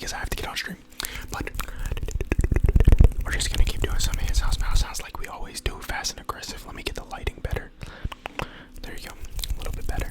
because I have to get on stream. But we're just gonna keep doing some hand sounds like we always do, fast and aggressive. Let me get the lighting better. There you go, a little bit better.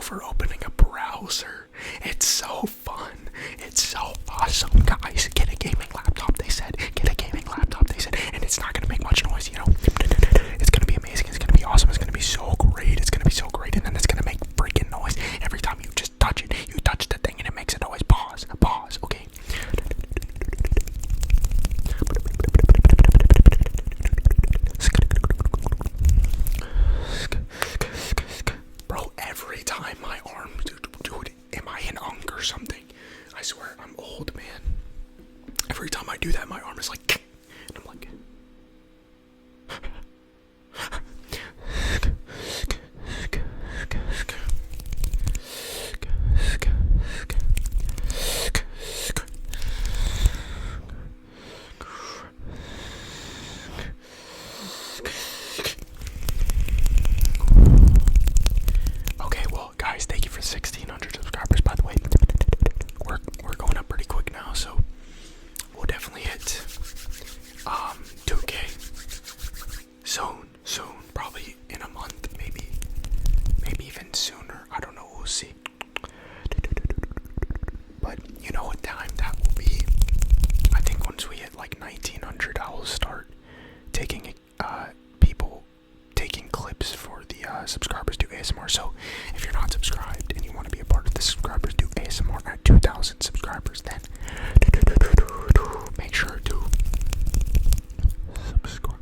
For opening a browser. It's so fun. It's so awesome, guys. Get a gaming laptop, they said. Get a gaming laptop, they said. And it's not gonna make much noise, you know. It's gonna be amazing. It's gonna be awesome. It's gonna be so great. It's gonna be so great. And then it's gonna make freaking noise every time you just touch it. You touch the thing and it makes a noise. Pause. Pause. Okay. Bro, every time my arm, dude, am I in unk or something? I swear, I'm old, man. Every time I do that, my arm is like, and I'm like, okay, well, guys, thank you for 1,600 subscribers, by the way. We're going up pretty quick now, so we'll definitely hit 2K soon, probably in a month, maybe even sooner. I don't know, we'll see. But you know what time that will be? I think once we hit like 1,900, I will start taking people taking clips for the subscribers do ASMR. So if you're not subscribed and you want to be a part of the subscribers do ASMR at 2,000 subscribers, then make sure to subscribe.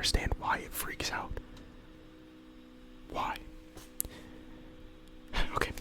understand why it freaks out. Why? Okay.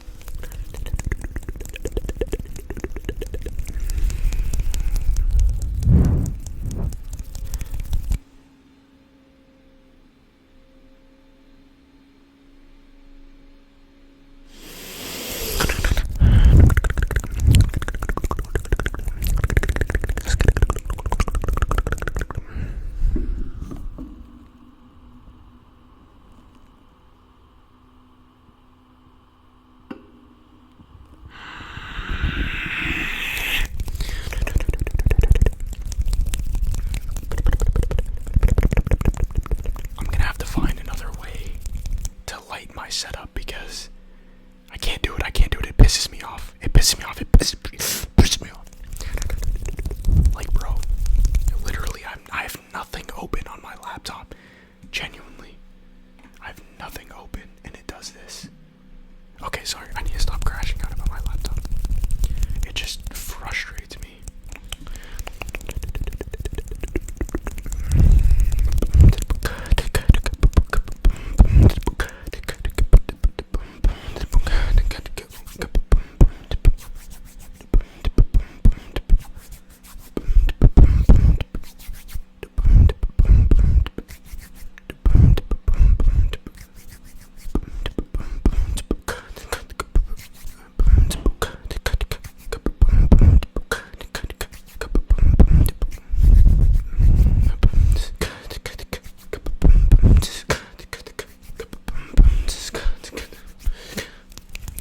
I'm gonna have to find another way to light my setup because I can't do it. It pisses me off. It pisses me off. Like, bro, literally, I have nothing open on my laptop. Genuinely, I have nothing open, and it does this. Okay, sorry, I need to stop crashing out about my laptop. It just frustrates me.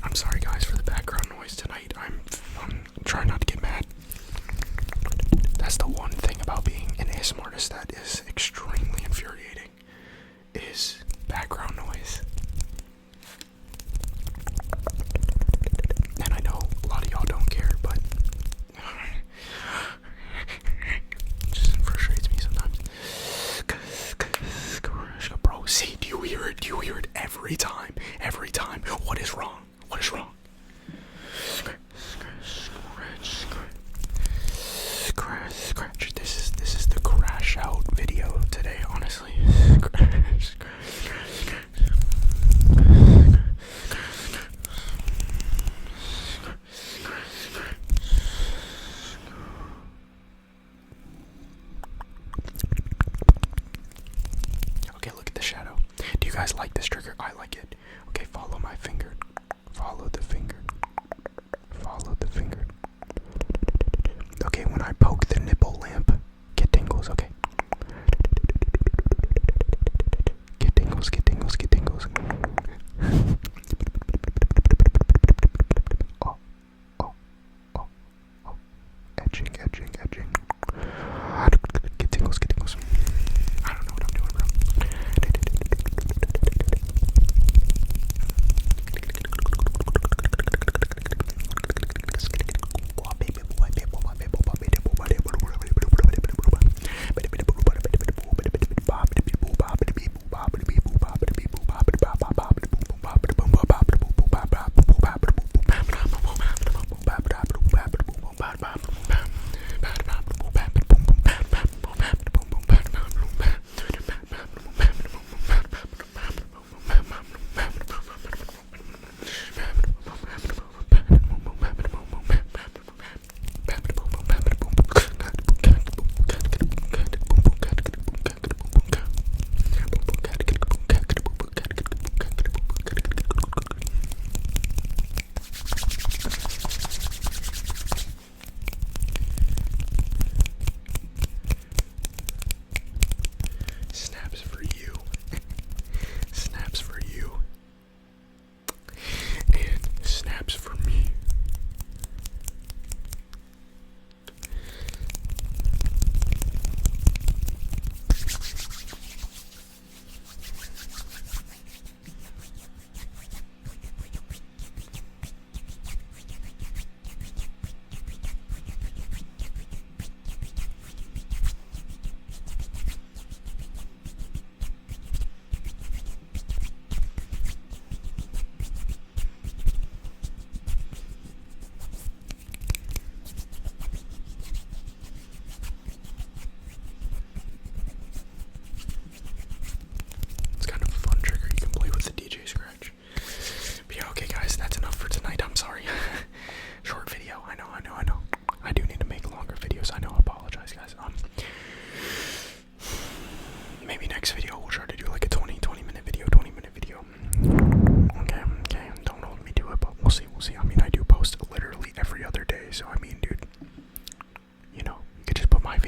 I'm sorry guys for the background noise tonight. I'm trying not to get mad. That's the one thing about being an ASMR artist that is extremely infuriating, is background noise. And I know a lot of y'all don't care, but it just frustrates me sometimes. Bro, see, do you hear it? Do you hear it every time? Every time. What is wrong? What is wrong? Scratch. This is the crash out video today, honestly. Okay, look at the shadow. Do you guys like this trigger? I like it. Okay, follow my finger. Follow the finger. Follow the finger. Okay, when I poke the nipple lamp, get tingles, okay? Get tingles, get tingles, get tingles. Oh. Edging. Get tingles, get tingles. I don't know what I'm doing, bro.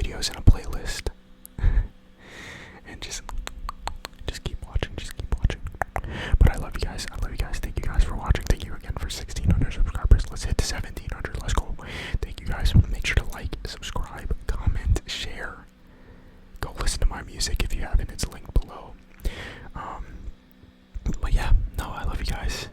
videos in a playlist. And just keep watching, just keep watching. But I love you guys. I love you guys. Thank you guys for watching. Thank you again for 1,600 subscribers. Let's hit to 1,700. Let's go. Thank you guys. Make sure to like, subscribe, comment, share. Go listen to my music if you haven't. It's linked below. But yeah, no, I love you guys.